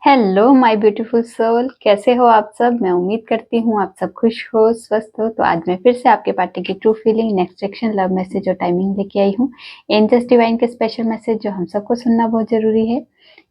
Hello my beautiful soul, कैसे हो आप सब। मैं उम्मीद करती हूँ आप सब खुश हो, स्वस्थ हो। तो आज मैं फिर से आपके पार्टी की true feeling next section love message और टाइमिंग लेके आई हूँ। एंजल्स डिवाइन के स्पेशल मैसेज जो हम सबको सुनना बहुत जरूरी है।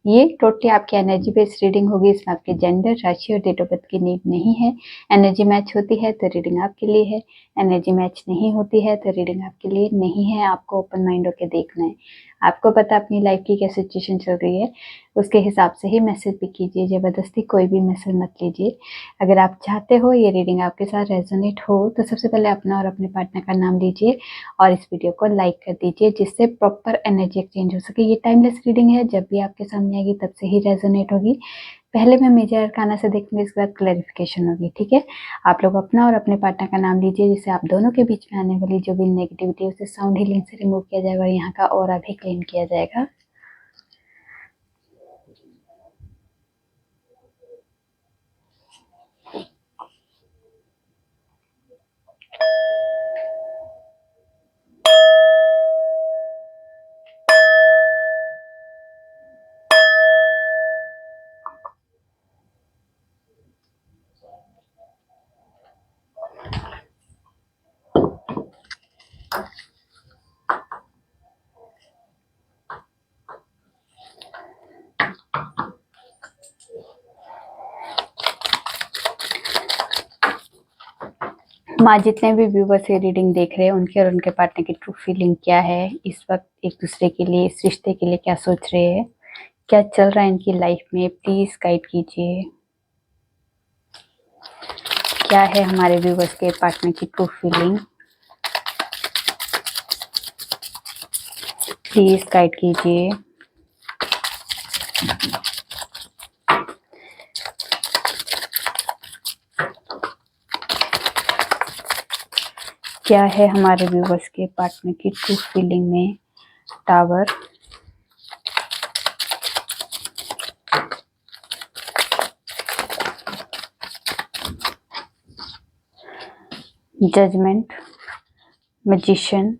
ये टोटली आपकी एनर्जी बेस्ड रीडिंग होगी। इसमें आपके जेंडर, राशि और डेट ऑफ बर्थ की नीड नहीं है। एनर्जी मैच होती है तो रीडिंग आपके लिए है, एनर्जी मैच नहीं होती है तो रीडिंग आपके लिए नहीं है। आपको ओपन माइंड होकर देखना है। आपको पता अपनी लाइफ की क्या सिचुएशन चल रही है, उसके हिसाब से ही मैसेज भी कीजिए। ज़बरदस्ती कोई भी मैसेज मत लीजिए। अगर आप चाहते हो ये रीडिंग आपके साथ रेजोनेट हो तो सबसे पहले अपना और अपने पार्टनर का नाम लीजिए और इस वीडियो को लाइक कर दीजिए, जिससे प्रॉपर एनर्जी एक्सचेंज हो सके। ये टाइमलेस रीडिंग है, जब भी आपके सामने आएगी तब से ही रेजोनेट होगी। पहले मैं मेजर अरकाना से देखूंगी, इसके बाद क्लैरिफिकेशन होगी। ठीक है, आप लोग अपना और अपने पार्टनर का नाम लीजिए, जिससे आप दोनों के बीच में आने वाली जो भी नेगेटिविटी है उसे साउंड हीलिंग से रिमूव किया जाएगा और यहाँ का ऑरा भी क्लीन किया जाएगा। माँ, जितने भी व्यूवर्स ये रीडिंग देख रहे हैं उनके और उनके पार्टनर की ट्रू फीलिंग क्या है, इस वक्त एक दूसरे के लिए, इस रिश्ते के लिए क्या सोच रहे हैं, क्या चल रहा है इनकी लाइफ में, प्लीज गाइड कीजिए। क्या है हमारे व्यूवर्स के पार्टनर की ट्रू फीलिंग, प्लीज गाइड कीजिए। क्या है हमारे व्यूवर्स के पार्टनर की ट्रू फीलिंग में। Tower, judgement, magician,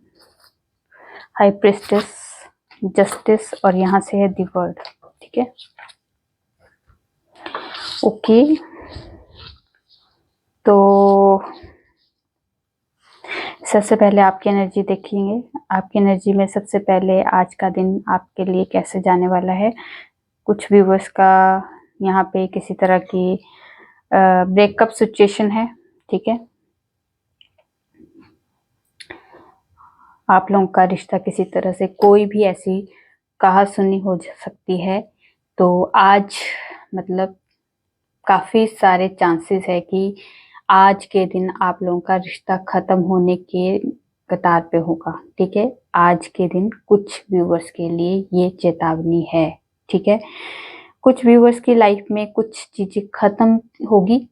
high priestess, justice और यहाँ से है द वर्ल्ड। ठीक है, ओके। तो सबसे पहले आपकी एनर्जी देखेंगे। आपकी एनर्जी में सबसे पहले आज का दिन आपके लिए कैसे जाने वाला है। कुछ व्यूवर्स का यहाँ पे किसी तरह की ब्रेकअप सिचुएशन है। ठीक है, आप लोगों का रिश्ता किसी तरह से, कोई भी ऐसी कहा सुनी हो सकती है। तो आज मतलब काफी सारे चांसेस है कि आज के दिन आप लोगों का रिश्ता खत्म होने के कतार पे होगा। ठीक है, आज के दिन कुछ व्यूवर्स के लिए ये चेतावनी है। ठीक है, कुछ व्यूवर्स की लाइफ में कुछ चीजें खत्म होगी,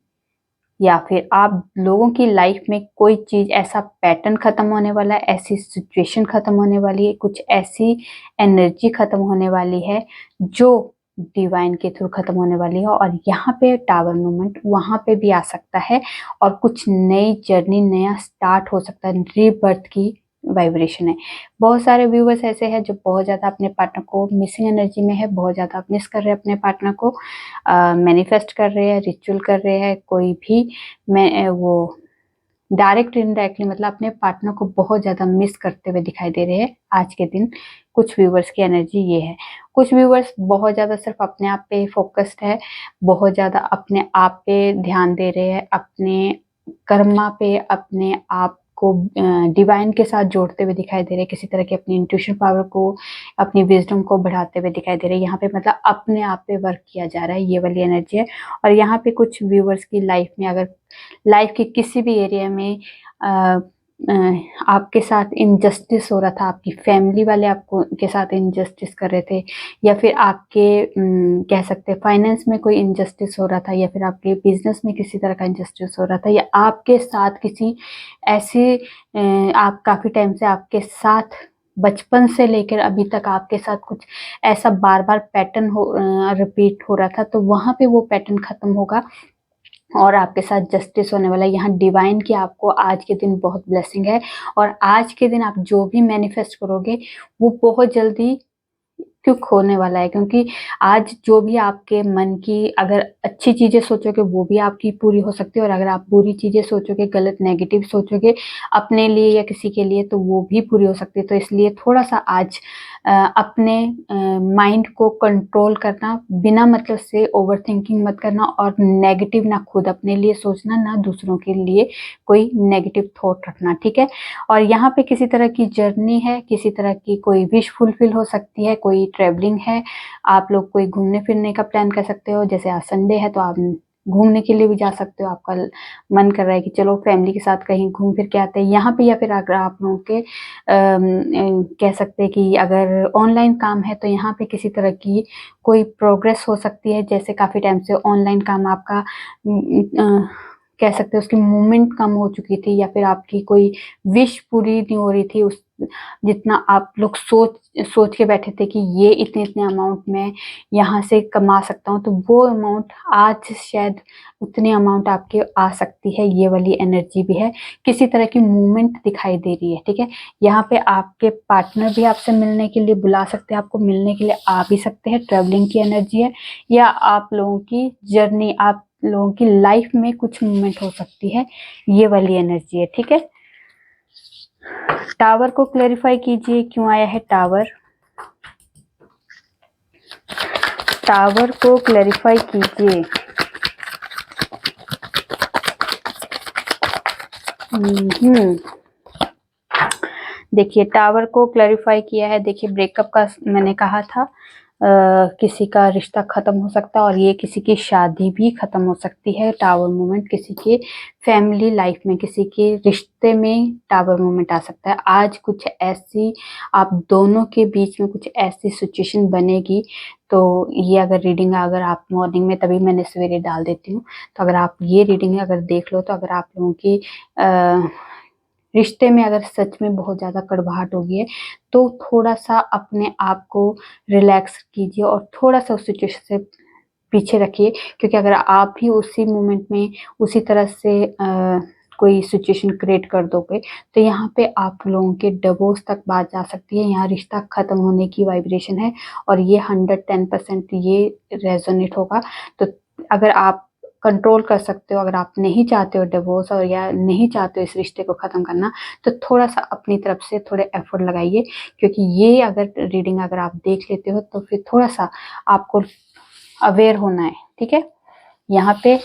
या फिर आप लोगों की लाइफ में कोई चीज, ऐसा पैटर्न खत्म होने वाला है, ऐसी सिचुएशन खत्म होने वाली है, कुछ ऐसी एनर्जी खत्म होने वाली है जो डिवाइन के थ्रू खत्म होने वाली है। और यहाँ पे टावर मूवमेंट वहां पे भी आ सकता है और कुछ नई जर्नी, नया स्टार्ट हो सकता है। रीबर्थ की वाइब्रेशन है। बहुत सारे व्यूवर्स ऐसे हैं जो बहुत ज्यादा अपने पार्टनर को मिसिंग एनर्जी में है, बहुत ज्यादा मिस कर रहे हैं अपने पार्टनर को, मैनिफेस्ट कर रहे हैं, रिचुअल कर रहे हैं, कोई भी मैं वो डायरेक्ट इनडायरेक्टली मतलब अपने पार्टनर को बहुत ज्यादा मिस करते हुए दिखाई दे रहे हैं आज के दिन। कुछ व्यूवर्स की एनर्जी ये है। कुछ व्यूवर्स बहुत ज्यादा सिर्फ अपने आप पे फोकस्ड है, बहुत ज्यादा अपने आप पे ध्यान दे रहे हैं, अपने कर्मा पे, अपने आप को डिवाइन के साथ जोड़ते हुए दिखाई दे रहे हैं। किसी तरह की अपनी इंट्यूशन पावर को, अपनी विजडम को बढ़ाते हुए दिखाई दे रहे हैं। यहाँ पे मतलब अपने आप पे वर्क किया जा रहा है, ये वाली एनर्जी है। और यहाँ पे कुछ व्यूवर्स की लाइफ में, अगर लाइफ के किसी भी एरिया में अ, अ, आपके साथ इनजस्टिस हो रहा था, आपकी फैमिली वाले आपको के साथ इनजस्टिस कर रहे थे, या फिर आपके कह सकते हैं फाइनेंस में कोई इनजस्टिस हो रहा था, या फिर आपके बिजनेस में किसी तरह का इनजस्टिस हो रहा था, या आपके साथ किसी ऐसी आप काफी टाइम से आपके साथ, बचपन से लेकर अभी तक आपके साथ कुछ ऐसा बार बार पैटर्न हो रिपीट हो रहा था, तो वहां पे वो पैटर्न खत्म होगा और आपके साथ जस्टिस होने वाला है। यहाँ डिवाइन की आपको आज के दिन बहुत ब्लेसिंग है और आज के दिन आप जो भी मैनिफेस्ट करोगे वो बहुत जल्दी क्यों खोने वाला है, क्योंकि आज जो भी आपके मन की अगर अच्छी चीजें सोचोगे वो भी आपकी पूरी हो सकती है, और अगर आप बुरी चीजें सोचोगे, गलत नेगेटिव सोचोगे अपने लिए या किसी के लिए, तो वो भी पूरी हो सकती है। तो इसलिए थोड़ा सा आज अपने माइंड को कंट्रोल करना, बिना मतलब से ओवर थिंकिंग मत करना, और नेगेटिव ना खुद अपने लिए सोचना, ना दूसरों के लिए कोई नेगेटिव थॉट रखना, ठीक है। और यहाँ पे किसी तरह की जर्नी है, किसी तरह की कोई विश फुलफिल हो सकती है, कोई ट्रेवलिंग है, आप लोग कोई घूमने फिरने का प्लान कर सकते हो। जैसे आज संडे है तो आप घूमने के लिए भी जा सकते हो, आपका मन कर रहा है कि चलो फैमिली के साथ कहीं घूम फिर के आते हैं यहाँ पे, या फिर अगर आप लोगों के कह सकते हैं कि अगर ऑनलाइन काम है तो यहाँ पे किसी तरह की कोई प्रोग्रेस हो सकती है। जैसे काफ़ी टाइम से ऑनलाइन काम आपका कह सकते हैं उसकी मूवमेंट कम हो चुकी थी, या फिर आपकी कोई विश पूरी नहीं हो रही थी, उस जितना आप लोग सोच के बैठे थे कि ये इतने इतने अमाउंट में यहाँ से कमा सकता हूँ, तो वो अमाउंट आज शायद उतनी अमाउंट आपके आ सकती है। ये वाली एनर्जी भी है, किसी तरह की मूवमेंट दिखाई दे रही है, ठीक है। यहाँ पे आपके पार्टनर भी आपसे मिलने के लिए बुला सकते हैं, आपको मिलने के लिए आ भी सकते हैं, ट्रैवलिंग की एनर्जी है, या आप लोगों की जर्नी, आप लोगों की लाइफ में कुछ मूवमेंट हो सकती है, ये वाली एनर्जी है, ठीक है। टावर को क्लेरिफाई कीजिए, क्यों आया है टावर? टावर को क्लेरिफाई कीजिए। देखिए टावर को क्लैरिफाई किया है। देखिए ब्रेकअप का मैंने कहा था, किसी का रिश्ता खत्म हो सकता है, और ये किसी की शादी भी खत्म हो सकती है। टावर मूवमेंट किसी के फैमिली लाइफ में, किसी के रिश्ते में टावर मूवमेंट आ सकता है। आज कुछ ऐसी आप दोनों के बीच में कुछ ऐसी सिचुएशन बनेगी, तो ये अगर रीडिंग अगर आप मॉर्निंग में, तभी मैंने सवेरे डाल देती हूँ, तो अगर आप ये रीडिंग अगर देख लो, तो अगर आप लोगों की रिश्ते में अगर सच में बहुत ज़्यादा कड़वाहट हो गई है, तो थोड़ा-सा अपने आप को रिलैक्स कीजिए और थोड़ा-सा उस सिचुएशन से पीछे रखिए, क्योंकि अगर आप भी उसी मोमेंट में उसी तरह से कोई सिचुएशन क्रिएट कर दोगे, तो यहाँ पे आप लोगों के डिवोर्स तक बात जा सकती है। यहाँ रिश्ता खत्म होने की वाइब्रेशन है, और ये 110% ये रेजोनेट होगा। तो अगर आप कंट्रोल कर सकते हो, अगर आप नहीं चाहते हो डिवोर्स, और या नहीं चाहते हो इस रिश्ते को ख़त्म करना, तो थोड़ा-सा अपनी तरफ से थोड़े एफर्ट लगाइए, क्योंकि ये अगर रीडिंग अगर आप देख लेते हो, तो फिर थोड़ा-सा आपको अवेयर होना है, ठीक है। यहाँ पे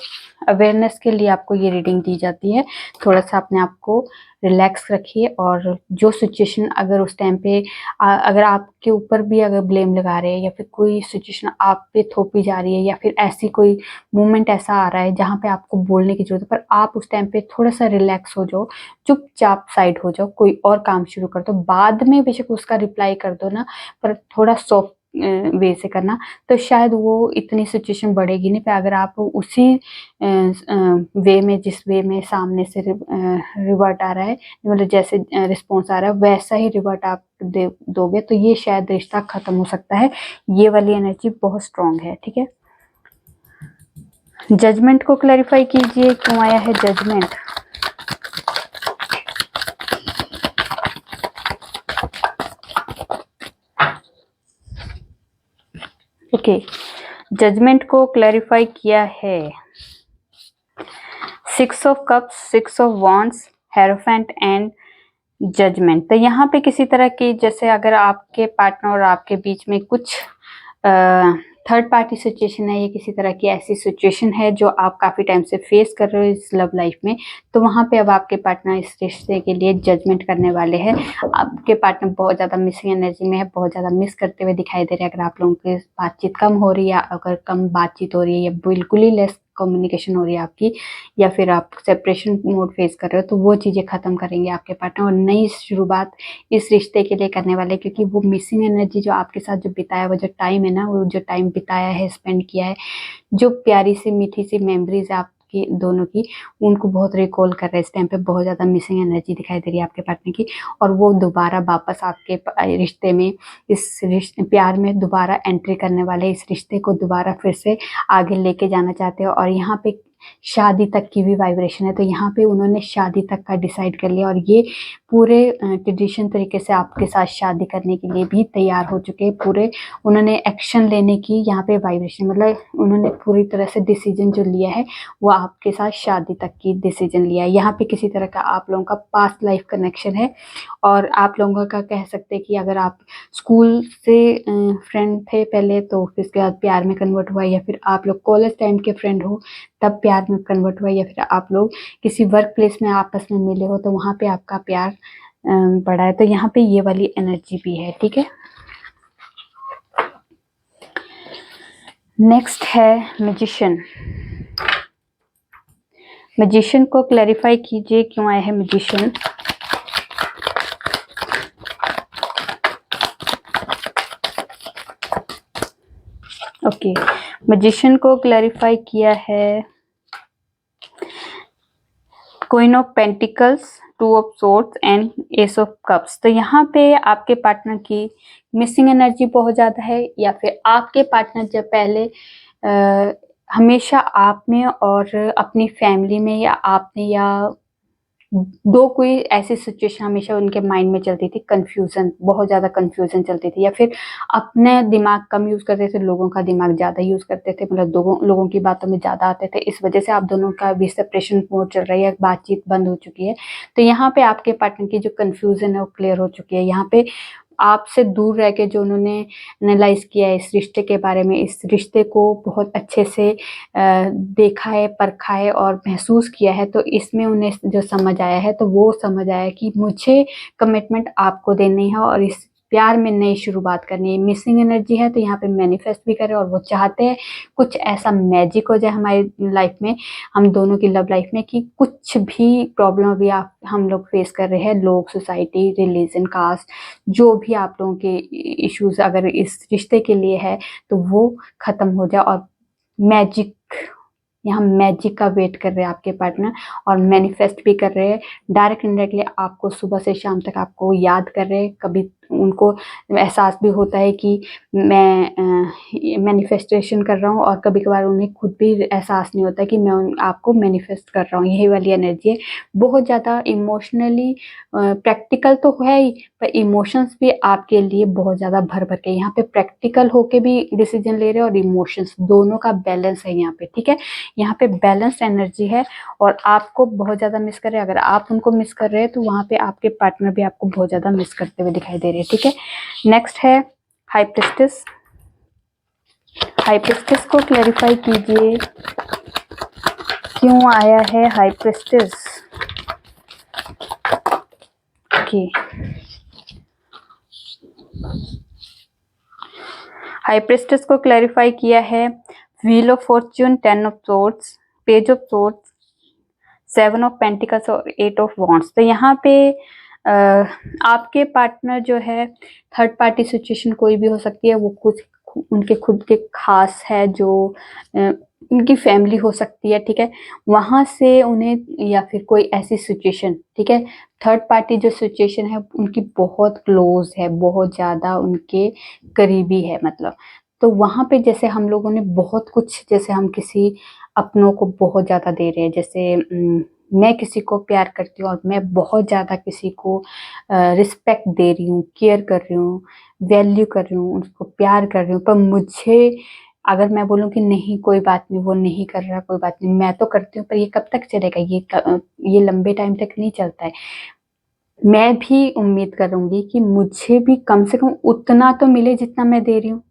अवेयरनेस के लिए आपको ये रीडिंग दी जाती है। थोड़ा-सा अपने आप को रिलैक्स रखिए, और जो सिचुएशन अगर उस टाइम पे अगर आपके ऊपर भी अगर ब्लेम लगा रहे हैं, या फिर कोई सिचुएशन आप पे थोपी जा रही है, या फिर ऐसी कोई मोमेंट ऐसा आ रहा है जहाँ पे आपको बोलने की ज़रूरत है, पर आप उस टाइम पे थोड़ा-सा रिलैक्स हो जाओ, चुपचाप साइड हो जाओ, कोई और काम शुरू कर दो। बाद में बेशक उसका रिप्लाई कर दो ना, पर थोड़ा सॉफ्ट वे से करना, तो शायद वो इतनी सिचुएशन बढ़ेगी नहीं। पर अगर आप उसी वे में, जिस वे में सामने से रिवर्ट आ रहा है, मतलब जैसे रिस्पॉन्स आ रहा है, वैसा ही रिवर्ट आप दोगे, तो ये शायद रिश्ता खत्म हो सकता है। ये वाली एनर्जी बहुत स्ट्रांग है, ठीक है। जजमेंट को क्लैरिफाई कीजिए, क्यों आया है जजमेंट? ओके, जजमेंट को क्लैरिफाई किया है 6 of cups, 6 of wands, hierophant and judgement. तो यहाँ पे किसी तरह की, जैसे अगर आपके पार्टनर और आपके बीच में कुछ थर्ड पार्टी सिचुएशन है, या किसी तरह की ऐसी सिचुएशन है जो आप काफ़ी टाइम से फेस कर रहे हो इस लव लाइफ में, तो वहाँ पे अब आपके पार्टनर इस रिश्ते के लिए जजमेंट करने वाले हैं। आपके पार्टनर बहुत ज़्यादा मिसिंग एनर्जी में है, बहुत ज़्यादा मिस करते हुए दिखाई दे रहे हैं। अगर आप लोगों की बातचीत कम हो रही है, अगर कम बातचीत हो रही है, या बिल्कुल ही लेस कम्युनिकेशन हो रही है आपकी, या फिर आप सेपरेशन मोड फेस कर रहे हो, तो वो चीज़ें ख़त्म करेंगे आपके पार्टनर, और नई शुरुआत इस रिश्ते के लिए करने वाले। क्योंकि वो मिसिंग एनर्जी जो आपके साथ जो बिताया, वो जो टाइम है ना, वो जो टाइम बिताया है, स्पेंड किया है, जो प्यारी सी मीठी सी मेमोरीज है आपकी दोनों की, उनको बहुत रिकॉल कर रहे हैं इस टाइम पे। बहुत ज़्यादा मिसिंग एनर्जी दिखाई दे रही है आपके पार्टनर की, और वो दोबारा वापस आपके रिश्ते में, इस रिश्ते प्यार में दोबारा एंट्री करने वाले, इस रिश्ते को दोबारा फिर से आगे लेके जाना चाहते हो। और यहाँ पे शादी तक की भी वाइब्रेशन है। तो यहाँ पे उन्होंने शादी तक का डिसाइड कर लिया और ये पूरे ट्रेडिशन तरीके से आपके साथ शादी करने के लिए भी तैयार हो चुके हैं। पूरे उन्होंने एक्शन लेने की यहाँ पे वाइब्रेशन, मतलब उन्होंने पूरी तरह से डिसीजन जो लिया है वो आपके साथ शादी तक की डिसीजन लिया है। यहाँ पे किसी तरह का आप लोगों का पास्ट लाइफ कनेक्शन है और आप लोगों का कह सकते हैं कि अगर आप स्कूल से फ्रेंड थे पहले तो फिर उसके बाद प्यार में कन्वर्ट हुआ, या फिर आप लोग कॉलेज टाइम के फ्रेंड हो तब प्यार में कन्वर्ट हुआ, या फिर आप लोग किसी वर्क प्लेस में आपस में मिले हो तो वहाँ पे आपका प्यार बढ़ा है। तो यहाँ पे ये वाली एनर्जी भी है, ठीक है। नेक्स्ट है मैजिशियन। मैजिशियन को क्लैरिफाई कीजिए क्यों आया है मैजिशियन। ओके, मैजिशियन को क्लैरिफाई किया है queen of pentacles, two of swords and S of cups. तो यहाँ पे आपके पार्टनर की मिसिंग एनर्जी बहुत ज़्यादा है, या फिर आपके पार्टनर जब पहले हमेशा आप में और अपनी फैमिली में या आपने या दो कोई ऐसी सिचुएशन हमेशा उनके माइंड में चलती थी, कंफ्यूजन, बहुत ज़्यादा कंफ्यूजन चलती थी, या फिर अपने दिमाग कम यूज़ करते थे, लोगों का दिमाग ज़्यादा यूज़ करते थे, मतलब लोगों की बातों में ज़्यादा आते थे। इस वजह से आप दोनों का भी सेपरेशन मोड चल रही है, बातचीत बंद हो चुकी है। तो यहाँ पे आपके पार्टनर की जो कंफ्यूजन है वो क्लियर हो चुकी है। यहाँ पे आपसे दूर रह के जो उन्होंने एनालाइज किया है इस रिश्ते के बारे में, इस रिश्ते को बहुत अच्छे से देखा है, परखा है और महसूस किया है, तो इसमें उन्हें जो समझ आया है तो वो समझ आया कि मुझे कमिटमेंट आपको देनी है और इस प्यार में नई शुरुआत करनी है। मिसिंग एनर्जी है तो यहाँ पे मैनिफेस्ट भी करें और वो चाहते हैं कुछ ऐसा मैजिक हो जाए हमारी लाइफ में, हम दोनों की लव लाइफ में, कि कुछ भी प्रॉब्लम अभी हम लोग फेस कर रहे हैं, लोग, सोसाइटी, रिलीजन, कास्ट, जो भी आप लोगों के इश्यूज अगर इस रिश्ते के लिए है तो वो खत्म हो जाए और मैजिक, यहाँ मैजिक का वेट कर रहे हैं आपके पार्टनर और मैनिफेस्ट भी कर रहे हैं। डायरेक्ट इनडायरेक्टली आपको सुबह से शाम तक आपको याद कर रहे हैं। कभी उनको एहसास भी होता है कि मैं मैनिफेस्टेशन कर रहा हूँ और कभी कभार उन्हें खुद भी एहसास नहीं होता कि मैं आपको मैनिफेस्ट कर रहा हूँ। यही वाली एनर्जी है। बहुत ज़्यादा इमोशनली प्रैक्टिकल तो है ही, पर इमोशंस भी आपके लिए बहुत ज़्यादा भर भर के, यहाँ पे प्रैक्टिकल होके भी डिसीजन ले रहे हैं और इमोशंस दोनों का बैलेंस है यहाँ पे, ठीक है। यहाँ पे बैलेंस्ड एनर्जी है और आपको बहुत ज़्यादा मिस कर रहे हैं। अगर आप उनको मिस कर रहे हैं तो वहाँ पे आपके पार्टनर भी आपको बहुत ज़्यादा मिस करते हुए दिखाई दे रहे हैं, ठीक है। नेक्स्ट है हाई प्रिस्टेस। हाई प्रिस्टेस को क्लैरिफाई कीजिए क्यों आया है high priestess. Okay, high priestess को क्लैरिफाई किया है wheel of Fortune, 10 of swords, page of swords, 7 of pentacles और 8 ऑफ वॉन्ड्स। तो यहाँ पे आपके पार्टनर जो है, थर्ड पार्टी सिचुएशन कोई भी हो सकती है, वो कुछ उनके खुद के खास है, जो उनकी फैमिली हो सकती है, ठीक है, वहां से उन्हें, या फिर कोई ऐसी सिचुएशन, ठीक है, थर्ड पार्टी जो सिचुएशन है उनकी बहुत क्लोज है, बहुत ज्यादा उनके करीबी है, मतलब तो वहां पे जैसे हम लोगों ने बहुत कुछ, जैसे हम किसी अपनों को बहुत ज्यादा दे रहे हैं, जैसे मैं किसी को प्यार करती हूँ और मैं बहुत ज्यादा किसी को रिस्पेक्ट दे रही हूँ, केयर कर रही हूँ, वैल्यू कर रही हूँ, उसको प्यार कर रही हूँ, पर मुझे अगर मैं बोलूँ कि नहीं कोई बात नहीं, वो नहीं कर रहा, कोई बात नहीं, मैं तो करती हूँ, पर ये कब तक चलेगा, ये लंबे टाइम तक नहीं चलता है। मैं भी उम्मीद करूंगी कि मुझे भी कम से कम उतना तो मिले जितना मैं दे रही हूँ,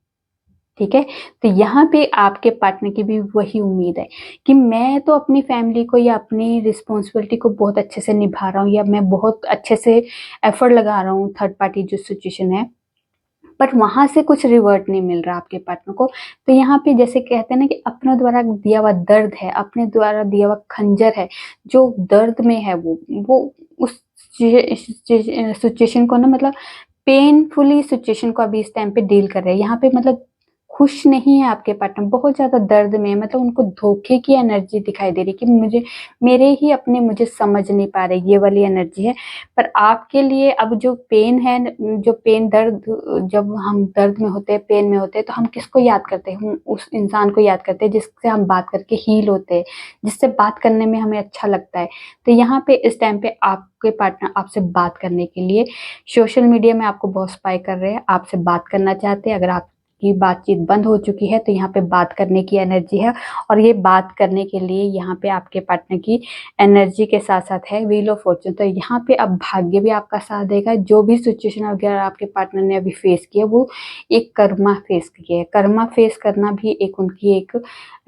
ठीक है। तो यहाँ पे आपके पार्टनर की भी वही उम्मीद है कि मैं तो अपनी फैमिली को या अपनी रिस्पॉन्सिबिलिटी को बहुत अच्छे से निभा रहा हूँ, या मैं बहुत अच्छे से एफर्ट लगा रहा हूँ थर्ड पार्टी जो सिचुएशन है, पर वहां से कुछ रिवर्ट नहीं मिल रहा आपके पार्टनर को। तो यहाँ पे जैसे कहते हैं ना कि अपने द्वारा दिया हुआ दर्द है, अपने द्वारा दिया हुआ खंजर है, जो दर्द में है वो उस सिचुएशन को ना, मतलब पेनफुली सिचुएशन को अभी इस टाइम पे डील कर रहे हैं। यहाँ पे मतलब खुश नहीं है आपके पार्टनर, बहुत ज़्यादा दर्द में, मतलब उनको धोखे की एनर्जी दिखाई दे रही कि मुझे मेरे ही अपने मुझे समझ नहीं पा रहे, ये वाली एनर्जी है। पर आपके लिए अब जो पेन है, जो पेन दर्द, जब हम दर्द में होते हैं, पेन में होते हैं, तो हम किसको याद करते हैं? हम उस इंसान को याद करते हैं जिससे हम बात करके हील होते हैं, जिससे बात करने में हमें अच्छा लगता है। तो यहाँ पे इस टाइम पे आपके पार्टनर आपसे बात करने के लिए सोशल मीडिया में आपको बहुत स्पाई कर रहे हैं, आपसे बात करना चाहते हैं। अगर आपकी बातचीत बंद हो चुकी है तो यहाँ पे बात करने की एनर्जी है, और ये बात करने के लिए यहाँ पे आपके पार्टनर की एनर्जी के साथ साथ है व्हील ऑफ फॉर्चून। तो यहाँ पे अब भाग्य भी आपका साथ देगा। जो भी सिचुएशन अगर आपके पार्टनर ने अभी फेस किया, वो एक कर्मा फेस किया है। कर्मा फेस करना भी एक उनकी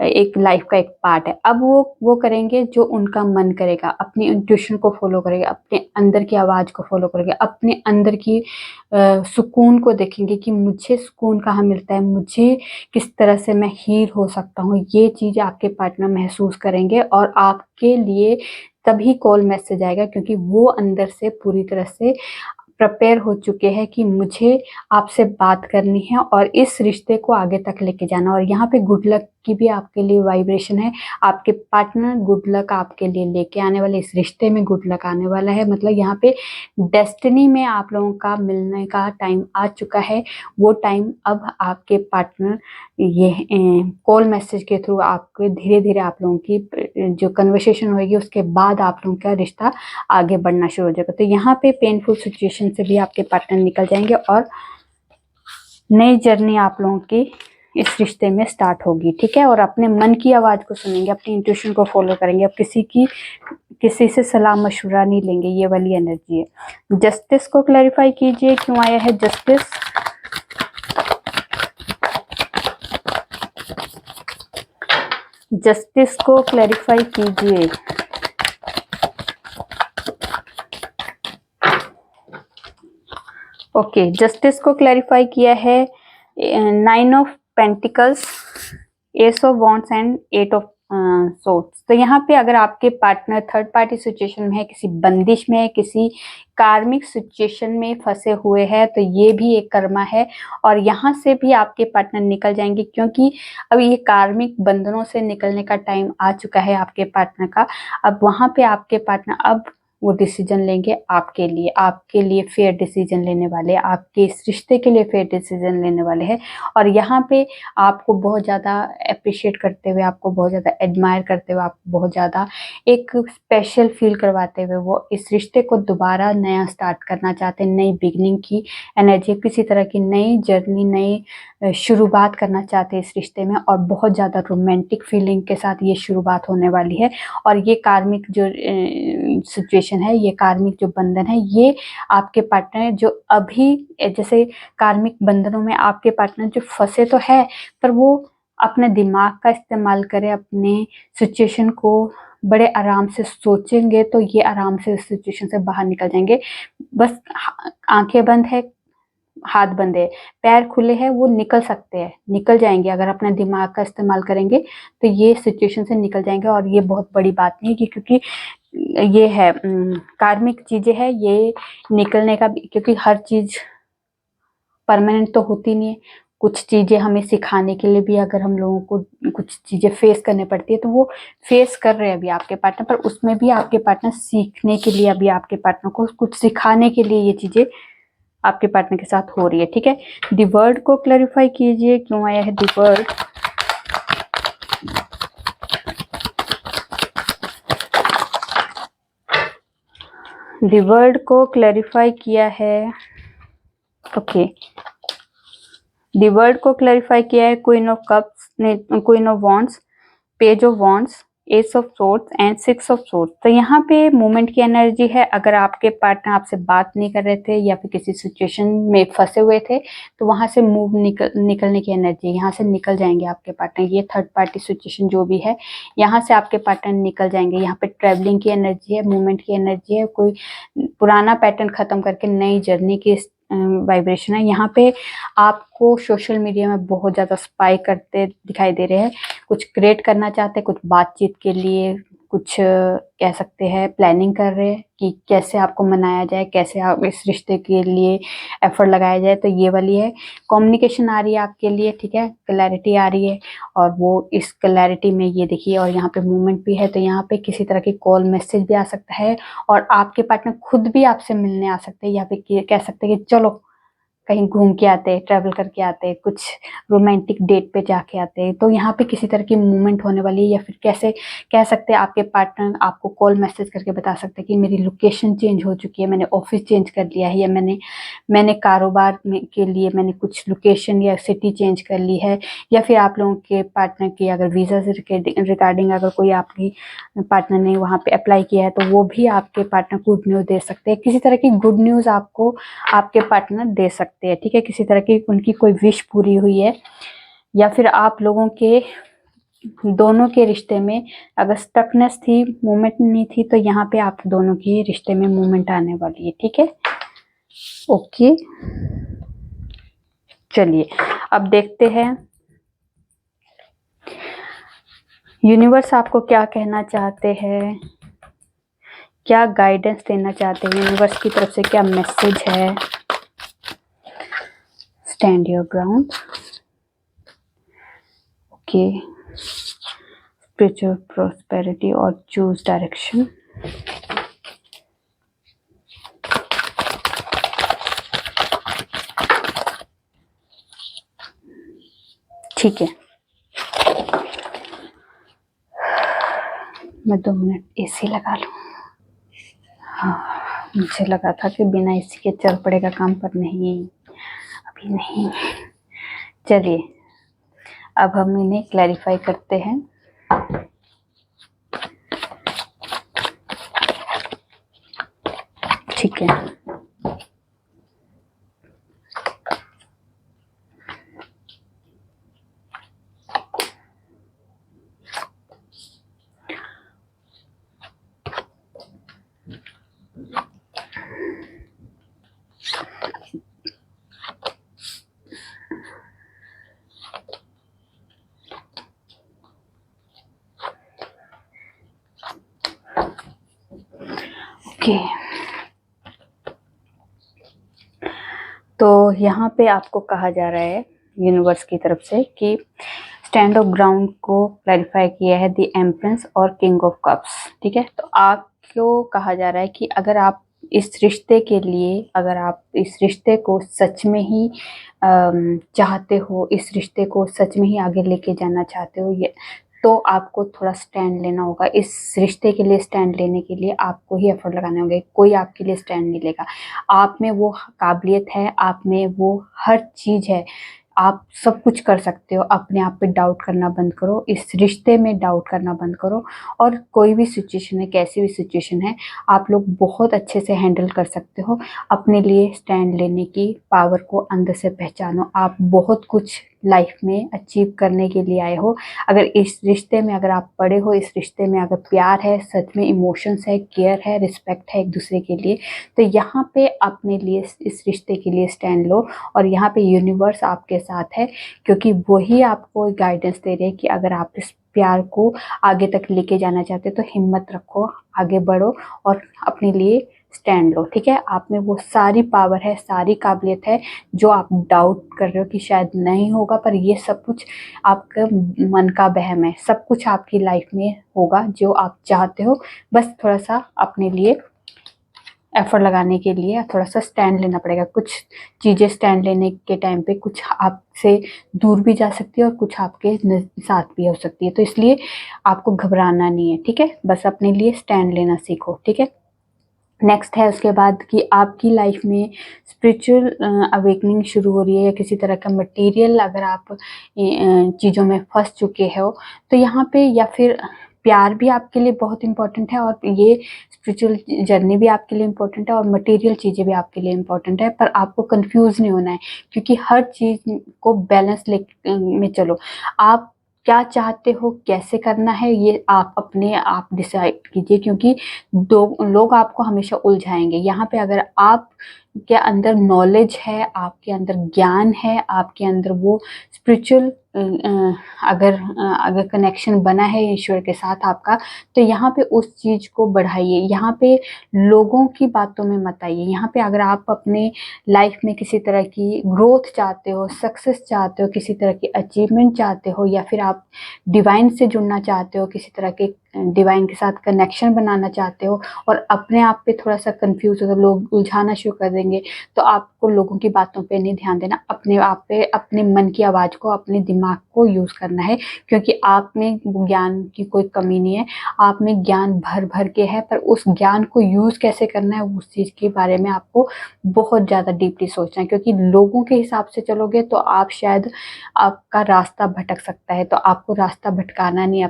एक लाइफ का एक पार्ट है। अब वो करेंगे जो उनका मन करेगा, अपनी इंट्यूशन को फॉलो करेंगे, अपने अंदर की आवाज को फॉलो करेंगे, अपने अंदर की सुकून को देखेंगे कि मुझे सुकून कहाँ मिलता है, मुझे किस तरह से मैं हील हो सकता हूँ। ये चीज आपके पार्टनर महसूस करेंगे और आपके लिए तभी कॉल मैसेज आएगा, क्योंकि वो अंदर से पूरी तरह से प्रिपेयर हो चुके हैं कि मुझे आपसे बात करनी है और इस रिश्ते को आगे तक लेके जाना। और यहाँ पे गुड लक की भी आपके लिए वाइब्रेशन है। आपके पार्टनर गुड लक आपके लिए लेके आने वाले, इस रिश्ते में गुड लक आने वाला है। मतलब यहाँ पे डेस्टिनी में आप लोगों का मिलने का टाइम आ चुका है। वो टाइम अब आपके पार्टनर ये कॉल मैसेज के थ्रू आपके धीरे धीरे आप लोगों की जो कन्वर्सेशन होगी, उसके बाद आप लोगों का रिश्ता आगे बढ़ना शुरू हो जाएगा। तो यहाँ पे पेनफुल सिचुएशन से भी आपके पार्टनर निकल जाएंगे और नई जर्नी आप लोगों की इस रिश्ते में स्टार्ट होगी, ठीक है। और अपने मन की आवाज को सुनेंगे, अपनी इंट्यूशन को फॉलो करेंगे। अब किसी से सलाह मशवरा नहीं लेंगे, ये वाली एनर्जी है। जस्टिस को क्लैरिफाई कीजिए, क्यों आया है जस्टिस? जस्टिस को क्लैरिफाई कीजिए। ओके, जस्टिस को क्लैरिफाई किया है 9 of pentacles, S of wands and 8 of swords. तो यहाँ पे अगर आपके पार्टनर थर्ड पार्टी सिचुएशन में है, किसी बंदिश में है, किसी कार्मिक सिचुएशन में फंसे हुए हैं, तो ये भी एक कर्मा है। और यहाँ से भी आपके पार्टनर निकल जाएंगे, क्योंकि अब ये कार्मिक बंधनों से निकलने का टाइम आ चुका है आपके पार्टनर का। अब वहां पे आपके पार्टनर अब वो डिसीजन लेंगे आपके लिए फेयर डिसीजन लेने वाले, आपके इस रिश्ते के लिए फेयर डिसीजन लेने वाले हैं। और यहाँ पे आपको बहुत ज़्यादा अप्रिशिएट करते हुए, आपको बहुत ज़्यादा एडमायर करते हुए, आपको बहुत ज़्यादा एक स्पेशल फील करवाते हुए वो इस रिश्ते को दोबारा नया स्टार्ट करना चाहते हैं। नई बिगनिंग की एनर्जी, किसी तरह की नई जर्नी, नई शुरुआत करना चाहते हैं इस रिश्ते में। और बहुत ज़्यादा रोमांटिक फीलिंग के साथ ये शुरुआत होने वाली है। और ये कार्मिक जो सिचुएशन है, ये कार्मिक जो बंधन है, ये आपके पार्टनर जो अभी जैसे कार्मिक बंधनों में आपके पार्टनर जो फंसे तो है, पर वो अपने दिमाग का इस्तेमाल करें, अपने सिचुएशन को बड़े आराम से सोचेंगे तो ये आराम से इस सिचुएशन से बाहर निकल जाएंगे। बस आंखें बंद है, हाथ बंद है, पैर खुले हैं, वो निकल सकते हैं, निकल जाएंगे। अगर अपना दिमाग का इस्तेमाल करेंगे तो ये सिचुएशन से निकल जाएंगे। और ये बहुत बड़ी बात नहीं है, क्योंकि ये है कार्मिक चीजें है, ये निकलने का भी, क्योंकि हर चीज परमानेंट तो होती नहीं है। कुछ चीजें हमें सिखाने के लिए भी अगर हम लोगों को कुछ चीजें फेस करने पड़ती है, तो वो फेस कर रहे हैं अभी आपके पार्टनर, पर उसमें भी आपके पार्टनर सीखने के लिए, अभी आपके पार्टनर को कुछ सिखाने के लिए ये चीजें आपके पार्टनर के साथ हो रही है, ठीक है। द वर्ड को क्लैरिफाई कीजिए, क्यों आया है द वर्ड? द वर्ड को क्लैरिफाई किया है, ओके, द वर्ड को क्लैरिफाई किया है queen of cups, queen of wands, page of wands, S of swords and 6 of swords. तो यहाँ पे मूवमेंट की एनर्जी है। अगर आपके पार्टनर आपसे बात नहीं कर रहे थे या फिर किसी सिचुएशन में फंसे हुए थे, तो वहां से निकलने की एनर्जी, यहाँ से निकल जाएंगे आपके पार्टनर। ये थर्ड पार्टी सिचुएशन जो भी है, यहाँ से आपके पार्टनर निकल जाएंगे। यहाँ पे ट्रेवलिंग की एनर्जी है, मूवमेंट की एनर्जी है, कोई पुराना पैटर्न खत्म करके नई जर्नी की वाइब्रेशन है। यहाँ पे आपको सोशल मीडिया में बहुत ज्यादा स्पाई करते दिखाई दे रहे हैं, कुछ क्रिएट करना चाहते हैं, कुछ बातचीत के लिए, कुछ कह सकते हैं प्लानिंग कर रहे हैं कि कैसे आपको मनाया जाए, कैसे आप इस रिश्ते के लिए एफर्ट लगाया जाए। तो ये वाली है, कम्युनिकेशन आ रही है आपके लिए, ठीक है, क्लैरिटी आ रही है। और वो इस क्लैरिटी में ये देखिए, और यहाँ पे मूवमेंट भी है, तो यहाँ पे किसी तरह की कॉल मैसेज भी आ सकता है, और आपके पार्टनर खुद भी आपसे मिलने आ सकते हैं, या फिर कह सकते हैं कि चलो कहीं घूम के आते, ट्रैवल करके आते, कुछ रोमांटिक डेट पे जाके आते। तो यहाँ पे किसी तरह की मूवमेंट होने वाली है, या फिर कैसे कह सकते हैं आपके पार्टनर आपको कॉल मैसेज करके बता सकते हैं कि मेरी लोकेशन चेंज हो चुकी है, मैंने ऑफिस चेंज कर लिया है, या मैंने कारोबार के लिए मैंने कुछ लोकेशन या सिटी चेंज कर ली है। या फिर आप लोगों के पार्टनर की अगर वीज़ा से रिगार्डिंग अगर कोई आपकी पार्टनर ने वहाँ पे अप्लाई किया है, तो वो भी आपके पार्टनर गुड न्यूज़ दे सकते हैं। किसी तरह की गुड न्यूज़ आपको आपके पार्टनर दे सकते हैं, ठीक है। किसी तरह की उनकी कोई विश पूरी हुई है, या फिर आप लोगों के दोनों के रिश्ते में अगर स्टकनेस थी, मूवमेंट नहीं थी, तो यहाँ पे आप दोनों के रिश्ते में मूवमेंट आने वाली है, ठीक है। ओके, चलिए अब देखते हैं यूनिवर्स आपको क्या कहना चाहते हैं, क्या गाइडेंस देना चाहते हैं, यूनिवर्स की तरफ से क्या मैसेज है। Stand your ground, okay, spiritual prosperity और चूज डायरेक्शन। ठीक है, मैं 2 मिनट एसी लगा लूं। हाँ, मुझे लगा था कि बिना एसी के चल पड़ेगा काम, पर नहीं, अभी नहीं। चलिए अब हम इन्हें क्लैरिफाई करते हैं। ठीक है, ओके। तो यहाँ पे आपको कहा जा रहा है यूनिवर्स की तरफ से कि स्टैंड ऑफ ग्राउंड को क्लैरिफाई किया है द एम्प्रेस और किंग ऑफ कप्स, ठीक है। तो आपको कहा जा रहा है कि अगर आप इस रिश्ते के लिए, अगर आप इस रिश्ते को सच में ही चाहते हो, इस रिश्ते को सच में ही आगे लेके जाना चाहते हो, ये तो आपको थोड़ा स्टैंड लेना होगा। इस रिश्ते के लिए स्टैंड लेने के लिए आपको ही एफर्ट लगाने होंगे, कोई आपके लिए स्टैंड नहीं लेगा। आप में वो काबिलियत है, आप में वो हर चीज़ है, आप सब कुछ कर सकते हो। अपने आप पे डाउट करना बंद करो, इस रिश्ते में डाउट करना बंद करो, और कोई भी सिचुएशन है, कैसी भी सिचुएशन है, आप लोग बहुत अच्छे से हैंडल कर सकते हो। अपने लिए स्टैंड लेने की पावर को अंदर से पहचानो। आप बहुत कुछ लाइफ में अचीव करने के लिए आए हो। अगर इस रिश्ते में अगर आप पड़े हो, इस रिश्ते में अगर प्यार है, सच में इमोशंस है, केयर है, रिस्पेक्ट है एक दूसरे के लिए, तो यहाँ पे अपने लिए इस रिश्ते के लिए स्टैंड लो। और यहाँ पे यूनिवर्स आपके साथ है, क्योंकि वही आपको गाइडेंस दे रहे हैं कि अगर आप इस प्यार को आगे तक लेके जाना चाहते हो तो हिम्मत रखो, आगे बढ़ो और अपने लिए स्टैंड लो, ठीक है। आप में वो सारी पावर है, सारी काबिलियत है, जो आप डाउट कर रहे हो कि शायद नहीं होगा, पर ये सब कुछ आपका मन का वहम है। सब कुछ आपकी लाइफ में होगा जो आप चाहते हो, बस थोड़ा सा अपने लिए एफर्ट लगाने के लिए थोड़ा सा स्टैंड लेना पड़ेगा। कुछ चीज़ें स्टैंड लेने के टाइम पे कुछ आपसे दूर भी जा सकती है और कुछ आपके साथ भी हो सकती है, तो इसलिए आपको घबराना नहीं है, ठीक है। बस अपने लिए स्टैंड लेना सीखो, ठीक है। नेक्स्ट है उसके बाद कि आपकी लाइफ में स्पिरिचुअल अवेकनिंग शुरू हो रही है, या किसी तरह का मटेरियल अगर आप चीज़ों में फंस चुके हो, तो यहाँ पे या फिर प्यार भी आपके लिए बहुत इम्पोर्टेंट है, और ये स्पिरिचुअल जर्नी भी आपके लिए इम्पोर्टेंट है, और मटेरियल चीज़ें भी आपके लिए इम्पोर्टेंट है। पर आपको कंफ्यूज नहीं होना है, क्योंकि हर चीज़ को बैलेंस ले में चलो। आप क्या चाहते हो, कैसे करना है, ये आप अपने आप डिसाइड कीजिए, क्योंकि दो लोग आपको हमेशा उलझाएंगे। यहाँ पे अगर आप के अंदर नॉलेज है, आपके अंदर ज्ञान है, आपके अंदर वो स्पिरिचुअल अगर कनेक्शन बना है ईश्वर के साथ आपका, तो यहाँ पे उस चीज को बढ़ाइए। यहाँ पे लोगों की बातों में मत आइए। यहाँ पे अगर आप अपने लाइफ में किसी तरह की ग्रोथ चाहते हो, सक्सेस चाहते हो, किसी तरह की अचीवमेंट चाहते हो, या फिर आप डिवाइन से जुड़ना चाहते हो, किसी तरह के डिवाइन के साथ कनेक्शन बनाना चाहते हो, और अपने आप पे थोड़ा सा कंफ्यूज हो, तो लोग उलझाना शुरू कर देंगे, तो आपको लोगों की बातों पे नहीं ध्यान देना, अपने आप पे, अपने मन की आवाज को, अपने दिमाग को यूज करना है। क्योंकि आप में ज्ञान की कोई कमी नहीं है, आप में ज्ञान भर भर के है, पर उस ज्ञान को यूज कैसे करना है उस चीज के बारे में आपको बहुत ज्यादा डीपली सोचना है। क्योंकि लोगों के हिसाब से चलोगे तो आप शायद, आपका रास्ता भटक सकता है। तो आपको रास्ता भटकाना नहीं,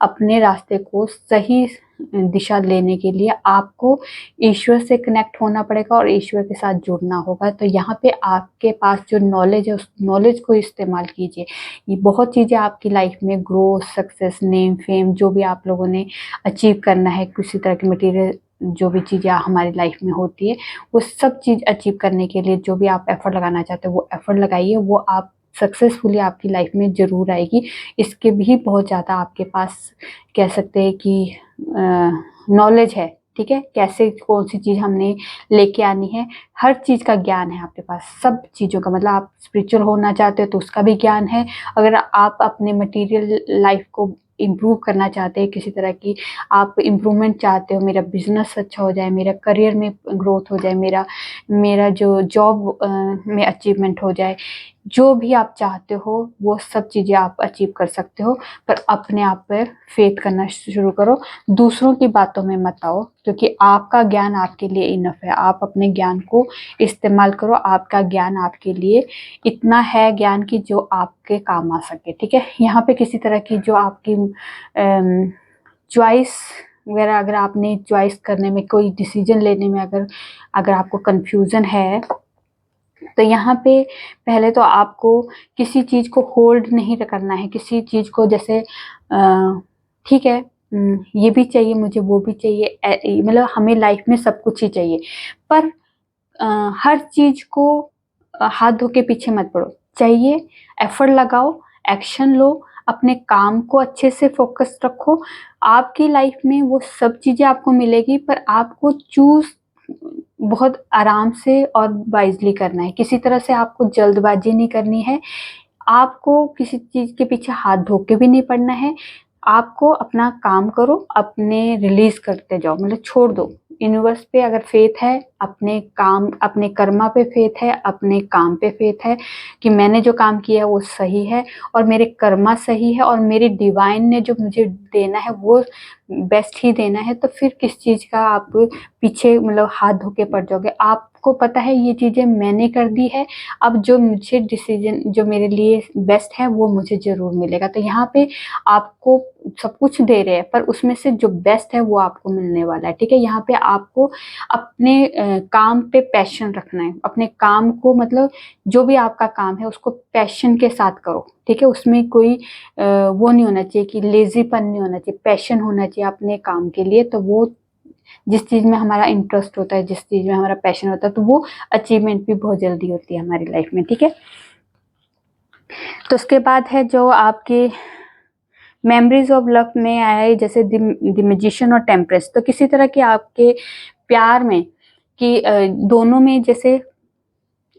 अपने रास्ते को सही दिशा लेने के लिए आपको ईश्वर से कनेक्ट होना पड़ेगा और ईश्वर के साथ जुड़ना होगा। तो यहाँ पे आपके पास जो नॉलेज है, उस नॉलेज को इस्तेमाल कीजिए। ये बहुत चीज़ें आपकी लाइफ में, ग्रोथ, सक्सेस, नेम, फेम, जो भी आप लोगों ने अचीव करना है, किसी तरह की मटेरियल जो भी चीज़ें हमारी लाइफ में होती है, वो सब चीज़ अचीव करने के लिए जो भी आप एफर्ट लगाना चाहते हो, वो एफर्ट लगाइए। वो आप सक्सेसफुली आपकी लाइफ में ज़रूर आएगी। इसके भी बहुत ज़्यादा आपके पास कह सकते हैं कि नॉलेज है। ठीक है, कैसे कौन सी चीज़ हमने लेके आनी है, हर चीज़ का ज्ञान है आपके पास, सब चीज़ों का। मतलब आप स्पिरिचुअल होना चाहते हो तो उसका भी ज्ञान है। अगर आप अपने मटेरियल लाइफ को इम्प्रूव करना चाहते हैं, किसी तरह की आप इम्प्रूवमेंट चाहते हो, मेरा बिजनेस अच्छा हो जाए, मेरा करियर में ग्रोथ हो जाए, मेरा जो जॉब में अचीवमेंट हो जाए, जो भी आप चाहते हो वो सब चीज़ें आप अचीव कर सकते हो। पर अपने आप पर फेथ करना शुरू करो, दूसरों की बातों में मत आओ। क्योंकि आपका ज्ञान आपके लिए इनफ है। आप अपने ज्ञान को इस्तेमाल करो। आपका ज्ञान आपके लिए इतना है ज्ञान की जो आपके काम आ सके। ठीक है, यहाँ पे किसी तरह की जो आपकी चॉइस वगैरह, अगर आपने चॉइस करने में, कोई डिसीजन लेने में अगर आपको कंफ्यूजन है, तो यहाँ पे पहले तो आपको किसी चीज को होल्ड नहीं करना है। किसी चीज को जैसे ठीक है, ये भी चाहिए मुझे, वो भी चाहिए, मतलब हमें लाइफ में सब कुछ ही चाहिए, पर हर चीज को हाथ धो के पीछे मत पड़ो। चाहिए, एफर्ट लगाओ, एक्शन लो, अपने काम को अच्छे से फोकस रखो। आपकी लाइफ में वो सब चीजें आपको मिलेगी, पर आपको चूज बहुत आराम से और वाइजली करना है। किसी तरह से आपको जल्दबाजी नहीं करनी है। आपको किसी चीज के पीछे हाथ धो के भी नहीं पड़ना है। आपको अपना काम करो, अपने रिलीज करते जाओ, मतलब छोड़ दो। यूनिवर्स पे अगर फेथ है, अपने काम, अपने कर्मा पे फेथ है, अपने काम पे फेथ है कि मैंने जो काम किया है वो सही है और मेरे कर्मा सही है और मेरे डिवाइन ने जो मुझे देना है वो बेस्ट ही देना है, तो फिर किस चीज का आप पीछे मतलब हाथ धो के पड़ जाओगे। आपको पता है ये चीजें मैंने कर दी है, अब जो मुझे डिसीजन, जो मेरे लिए बेस्ट है वो मुझे जरूर मिलेगा। तो यहाँ पे आपको सब कुछ दे रहे हैं, पर उसमें से जो बेस्ट है वो आपको मिलने वाला है। ठीक है, यहाँ पे आपको अपने काम पे पैशन रखना है। अपने काम को, मतलब जो भी आपका काम है उसको पैशन के साथ करो। ठीक है, उसमें कोई वो नहीं होना चाहिए कि लेजीपन नहीं होना चाहिए, पैशन होना चाहिए अपने काम के लिए। तो वो जिस चीज में हमारा इंटरेस्ट होता है, जिस चीज में हमारा पैशन होता है, तो वो अचीवमेंट भी बहुत जल्दी होती है हमारी लाइफ में। ठीक है, तो उसके बाद है जो आपके मेमोरीज ऑफ लव में आया है, जैसे द मैजिशियन और टेम्परेंस। तो किसी तरह के आपके प्यार में कि दोनों में जैसे